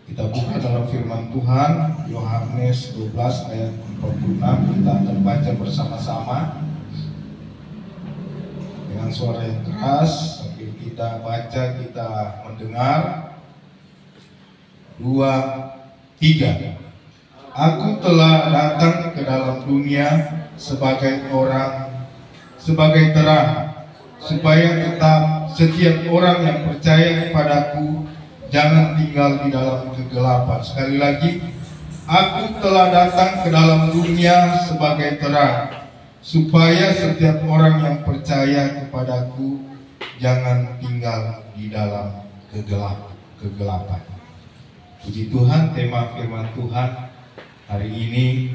Kita buka dalam firman Tuhan, Yohanes 12 ayat 46. Kita akan baca bersama-sama dengan suara yang keras. Sambil kita baca, kita mendengar. 2, 3. Aku telah datang ke dalam dunia sebagai terang, supaya tetap setiap orang yang percaya kepadaku jangan tinggal di dalam kegelapan. Sekali lagi, aku telah datang ke dalam dunia sebagai terang, supaya setiap orang yang percaya kepadaku jangan tinggal di dalam kegelapan. Puji Tuhan, tema firman Tuhan hari ini,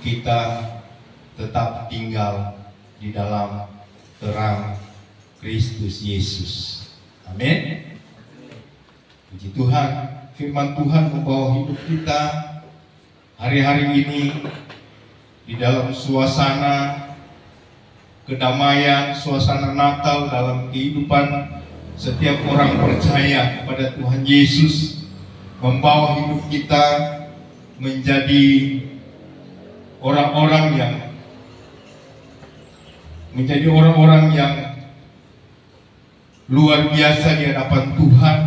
kita tetap tinggal di dalam terang Kristus Yesus. Amin. Puji Tuhan, firman Tuhan membawa hidup kita hari-hari ini di dalam suasana kedamaian, suasana Natal dalam kehidupan setiap orang percaya kepada Tuhan Yesus, membawa hidup kita menjadi orang-orang yang luar biasa di hadapan Tuhan,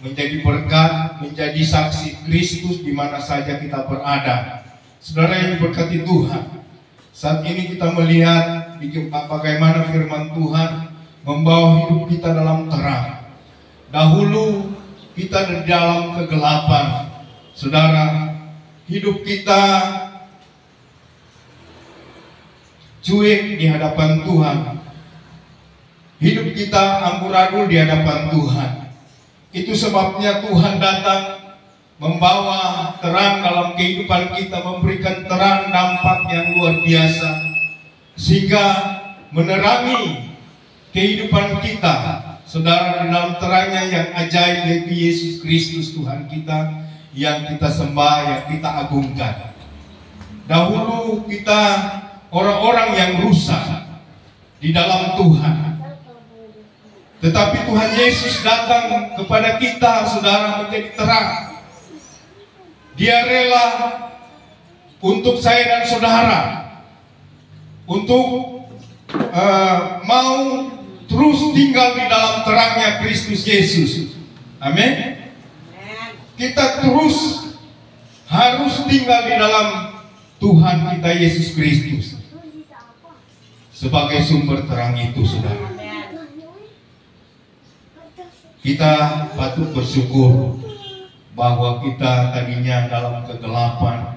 menjadi berkat, menjadi saksi Kristus di mana saja kita berada. Saudara yang diberkati Tuhan, saat ini kita melihat bagaimana firman Tuhan membawa hidup kita dalam terang. Dahulu kita di dalam kegelapan. Saudara, hidup kita cuek di hadapan Tuhan. Hidup kita amburadul di hadapan Tuhan. Itu sebabnya Tuhan datang membawa terang dalam kehidupan kita, memberikan terang dampak yang luar biasa, sehingga menerangi kehidupan kita. Saudara, di dalam terangnya yang ajaib, yaitu Yesus Kristus Tuhan kita, yang kita sembah, yang kita agungkan. Dahulu kita orang-orang yang rusak di dalam Tuhan, tetapi Tuhan Yesus datang kepada kita, saudara, menjadi terang. Dia rela untuk saya dan saudara untuk mau terus tinggal di dalam terangnya Kristus Yesus. Amin. Kita terus harus tinggal di dalam Tuhan kita Yesus Kristus sebagai sumber terang itu, saudara. Kita patut bersyukur bahwa kita tadinya dalam kegelapan,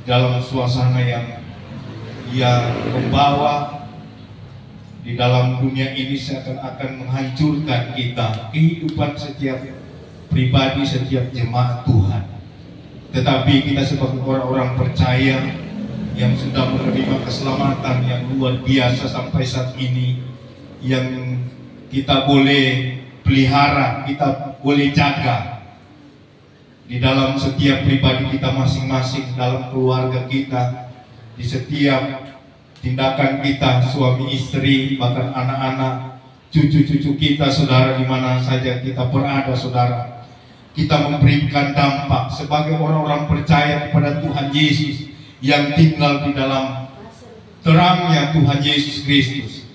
dalam suasana yang membawa di dalam dunia ini seakan-akan menghancurkan kita, kehidupan setiap pribadi, setiap jemaat Tuhan. Tetapi kita sebagai orang-orang percaya yang sudah menerima keselamatan yang luar biasa sampai saat ini, yang kita boleh pelihara, kita boleh jaga di dalam setiap pribadi kita masing-masing, dalam keluarga kita, di setiap tindakan kita, suami istri, bahkan anak-anak, cucu-cucu kita, saudara, di mana saja kita berada, saudara. Kita memberikan dampak sebagai orang-orang percaya kepada Tuhan Yesus yang tinggal di dalam terangnya Tuhan Yesus Kristus.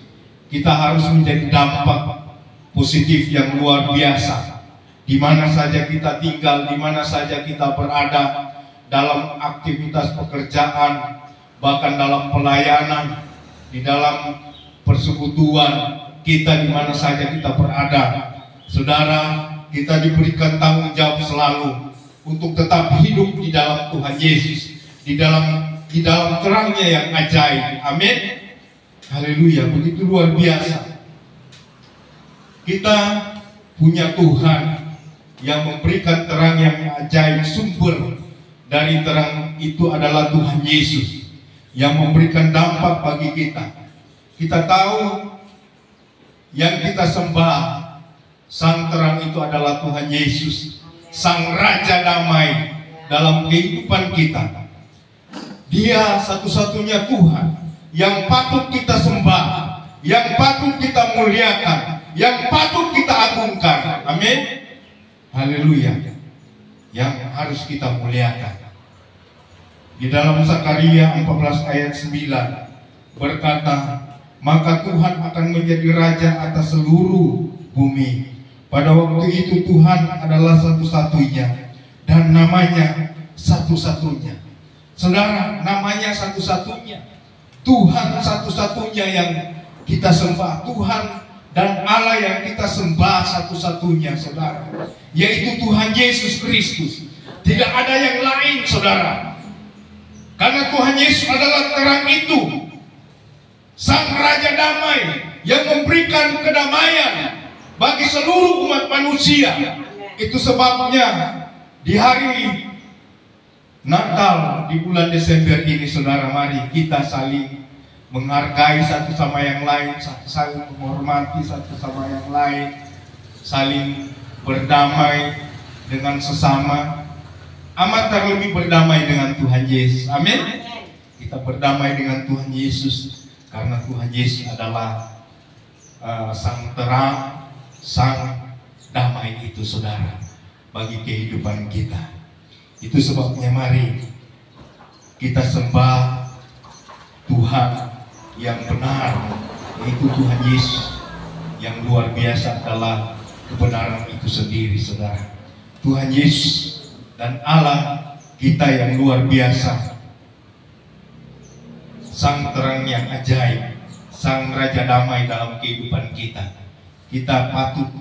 Kita harus menjadi dampak positif yang luar biasa di mana saja kita tinggal, di mana saja kita berada, dalam aktivitas pekerjaan, bahkan dalam pelayanan, di dalam persekutuan kita, di mana saja kita berada. Saudara, kita diberikan tanggung jawab selalu untuk tetap hidup di dalam Tuhan Yesus, di dalam terangnya yang ajaib. Amin. Haleluya, begitu luar biasa. Kita punya Tuhan yang memberikan terang yang ajaib. Sumber dari terang itu adalah Tuhan Yesus yang memberikan dampak bagi kita. Kita tahu yang kita sembah, Sang terang itu adalah Tuhan Yesus, Sang Raja Damai dalam kehidupan kita. Dia satu-satunya Tuhan yang patut kita sembah, yang patut kita muliakan, yang patut kita agungkan. Amin. Haleluya. yang harus kita muliakan. Di dalam Zakaria 14 ayat 9 berkata, maka Tuhan akan menjadi raja atas seluruh bumi. Pada waktu itu Tuhan adalah satu-satunya dan namanya satu-satunya. Saudara, namanya satu-satunya. Tuhan satu-satunya yang kita sembah. Tuhan dan Allah yang kita sembah satu-satunya, saudara, yaitu Tuhan Yesus Kristus. Tidak ada yang lain, saudara. Karena Tuhan Yesus adalah terang itu, Sang Raja Damai yang memberikan kedamaian bagi seluruh umat manusia. Itu sebabnya di hari Natal di bulan Desember ini, saudara, mari kita saling menghargai satu sama yang lain, saling menghormati satu sama yang lain, saling berdamai dengan sesama. Amat terlebih berdamai dengan Tuhan Yesus. Amin. Kita berdamai dengan Tuhan Yesus karena Tuhan Yesus adalah sang terang, sang damai itu, saudara, bagi kehidupan kita. Itu sebabnya mari kita sembah Tuhan yang benar, yaitu Tuhan Yesus. Yang luar biasa adalah kebenaran itu sendiri, saudara. Tuhan Yesus dan Allah kita yang luar biasa, sang terang yang ajaib, sang Raja Damai dalam kehidupan kita. Kita patut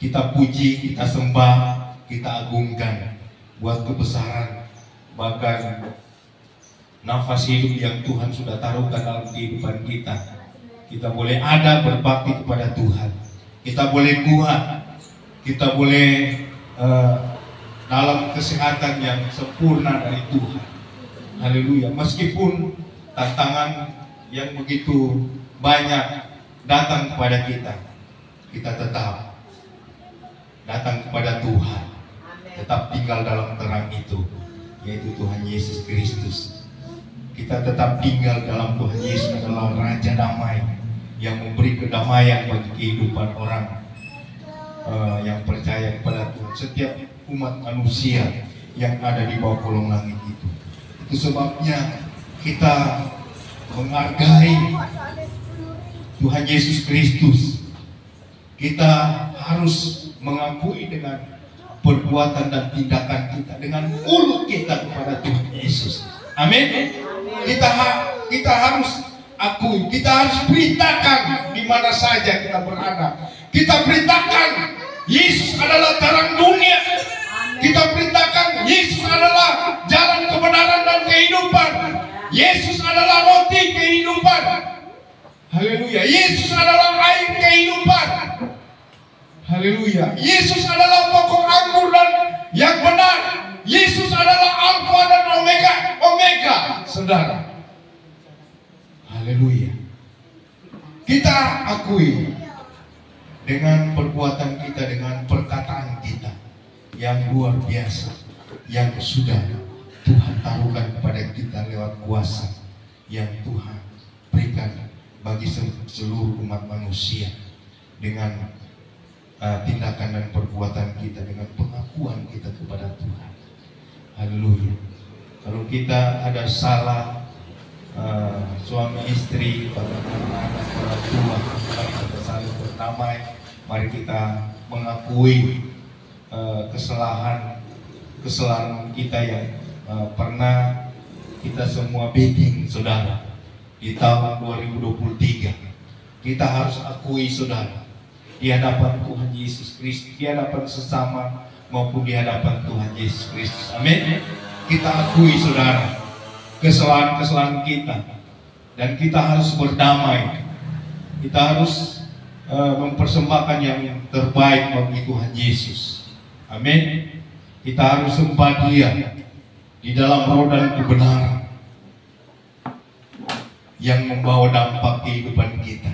kita puji, kita sembah, kita agungkan buat kebesaran, bahkan nafas hidup yang Tuhan sudah taruhkan dalam kehidupan kita. Kita boleh ada berbakti kepada Tuhan, kita boleh kuat, kita boleh dalam kesehatan yang sempurna dari Tuhan. Haleluya. Meskipun tantangan yang begitu banyak datang kepada kita, kita tetap datang kepada Tuhan, tetap tinggal dalam terang itu, yaitu Tuhan Yesus Kristus. Kita tetap tinggal dalam Tuhan Yesus adalah Raja Damai yang memberi kedamaian bagi kehidupan orang yang percaya kepada Tuhan, setiap umat manusia yang ada di bawah kolong langit itu. Itu sebabnya kita menghargai Tuhan Yesus Kristus. Kita harus mengakui dengan perbuatan dan tindakan kita, dengan mulut kita kepada Tuhan Yesus. Amin. Kita harus akui, kita harus beritakan di mana saja kita berada. Kita beritakan Yesus adalah terang dunia. Kita beritakan Yesus adalah jalan kebenaran dan kehidupan. Yesus adalah roti kehidupan. Haleluya. Yesus adalah air kehidupan. Haleluya. Yesus adalah pokok anggur dan yang benar. Yesus adalah Alfa dan Omega, saudara. Haleluya. Kita akui dengan perbuatan kita, dengan perkataan kita yang luar biasa, yang sudah Tuhan taruhkan kepada kita lewat kuasa yang Tuhan berikan bagi seluruh umat manusia, dengan tindakan dan perbuatan kita, dengan pengakuan kita kepada Tuhan. Haleluya. Kalau kita ada salah, suami istri, anak-anak, orang tua, mari kita saling berdamai, mari kita mengakui kesalahan kita yang pernah kita semua bikin, saudara. Di tahun 2023 kita harus akui, saudara, di hadapan Tuhan Yesus Kristus, di hadapan sesama maupun di hadapan Tuhan Yesus Kristus. Amin. Kita akui, saudara, kesalahan-kesalahan kita, dan kita harus berdamai. Kita harus mempersembahkan yang terbaik bagi Tuhan Yesus. Amin. Kita harus sembah Dia di dalam roh dan kebenaran yang membawa dampak kehidupan kita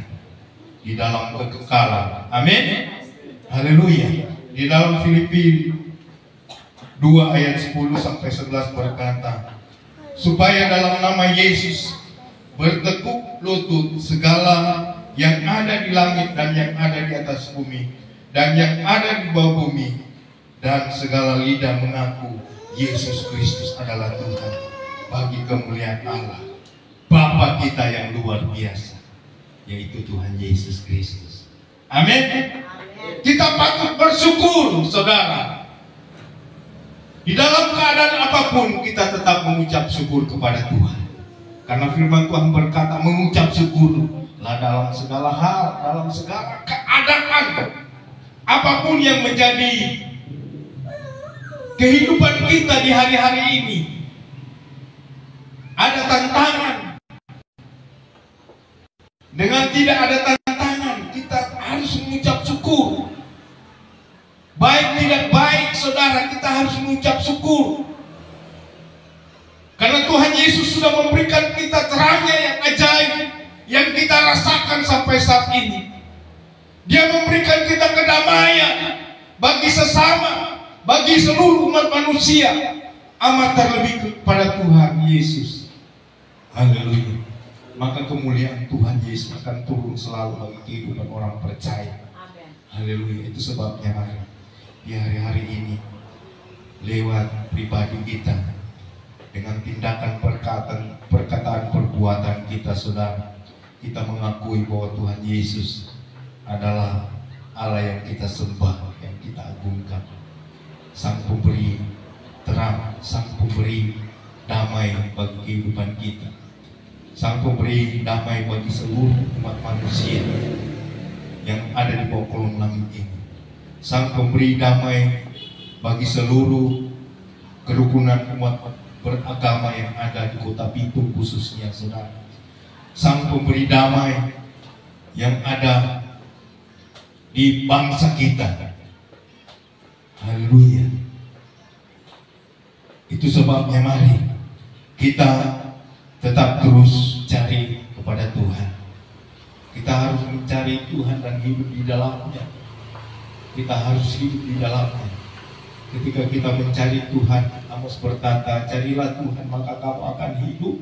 di dalam kekekalan. Amin. Haleluya. Di dalam Filipi 2 ayat 10 sampai 11 berkata, supaya dalam nama Yesus bertekuk lutut segala yang ada di langit dan yang ada di atas bumi dan yang ada di bawah bumi, dan segala lidah mengaku Yesus Kristus adalah Tuhan, bagi kemuliaan Allah Bapa kita yang luar biasa, yaitu Tuhan Yesus Kristus. Amin. Kita patut bersyukur, saudara. Di dalam keadaan apapun kita tetap mengucap syukur kepada Tuhan. Karena firman Tuhan berkata mengucap syukurlah dalam segala hal, dalam segala keadaan. Apapun yang menjadi kehidupan kita di hari-hari ini, ada tantangan. Dengan tidak ada tantangan, kita harus mengucap syukur. Baik tidak baik, saudara, kita harus mengucap syukur. Karena Tuhan Yesus sudah memberikan kita terangnya yang ajaib, yang kita rasakan sampai saat ini. Dia memberikan kita kedamaian bagi sesama, bagi seluruh umat manusia, amat terlebih kepada Tuhan Yesus. Haleluya. Maka kemuliaan Tuhan Yesus akan turun selalu bagi kehidupan orang percaya. Haleluya. Itu sebabnya mari di hari-hari ini, lewat pribadi kita, dengan tindakan perkataan perbuatan kita, saudara, kita mengakui bahwa Tuhan Yesus adalah Allah yang kita sembah, yang kita agungkan, Sang Pemberi terang, Sang Pemberi damai bagi kehidupan kita, Sang Pemberi damai bagi seluruh umat manusia yang ada di bawah kolong langit ini, Sang Pemberi damai bagi seluruh kerukunan umat beragama yang ada di kota Bitung khususnya, saudara. Sang Pemberi damai yang ada di bangsa kita. Haleluya. Itu sebabnya mari kita tetap terus cari kepada Tuhan. Kita harus mencari Tuhan dan hidup di dalamnya. Kita harus hidup di dalamnya. Ketika kita mencari Tuhan, Amos berkata, carilah Tuhan maka kamu akan hidup.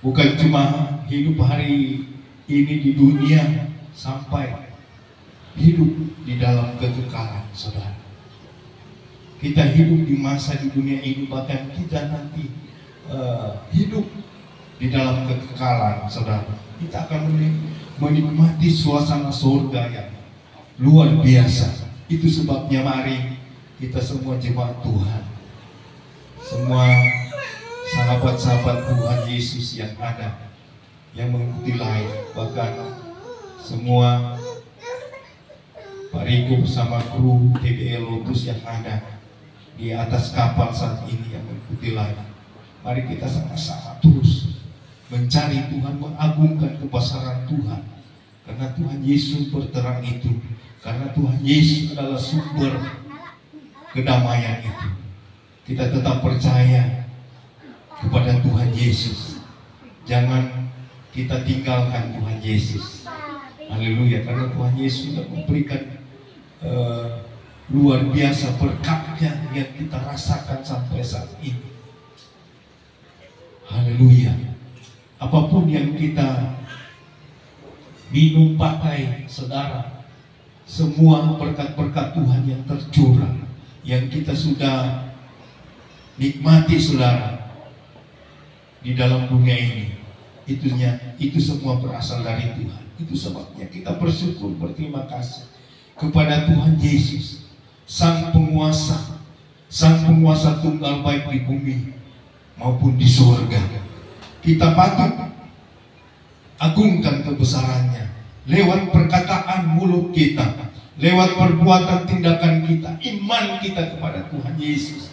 Bukan cuma hidup hari ini di dunia, sampai hidup di dalam kekekalan, saudara. Kita hidup di masa di dunia ini, bahkan kita nanti hidup di dalam kekekalan, saudara. Kita akan menikmati suasana surga yang luar biasa. Itu sebabnya mari kita semua jemaat Tuhan, semua sahabat-sahabat Tuhan Yesus yang ada, yang mengikuti live, bahkan semua Pak Riko bersama kru TBL Lotus yang ada di atas kapal saat ini yang mengikuti live. Mari kita sama-sama terus mencari Tuhan, mengagungkan kebesaran Tuhan, karena Tuhan Yesus berterang itu, karena Tuhan Yesus adalah sumber kedamaian itu. Kita tetap percaya kepada Tuhan Yesus. Jangan kita tinggalkan Tuhan Yesus. Haleluya, karena Tuhan Yesus sudah memberikan luar biasa berkatnya yang kita rasakan sampai saat ini. Haleluya. Apapun yang kita minum pakai, saudara, semua berkat-berkat Tuhan yang tercurah, yang kita sudah nikmati, saudara, di dalam dunia ini, itu semua berasal dari Tuhan. Itu sebabnya kita bersyukur, berterima kasih kepada Tuhan Yesus, Sang Penguasa tunggal baik di bumi maupun di surga. Kita patut agungkan kebesarannya lewat perkataan mulut kita, lewat perbuatan tindakan kita, iman kita kepada Tuhan Yesus.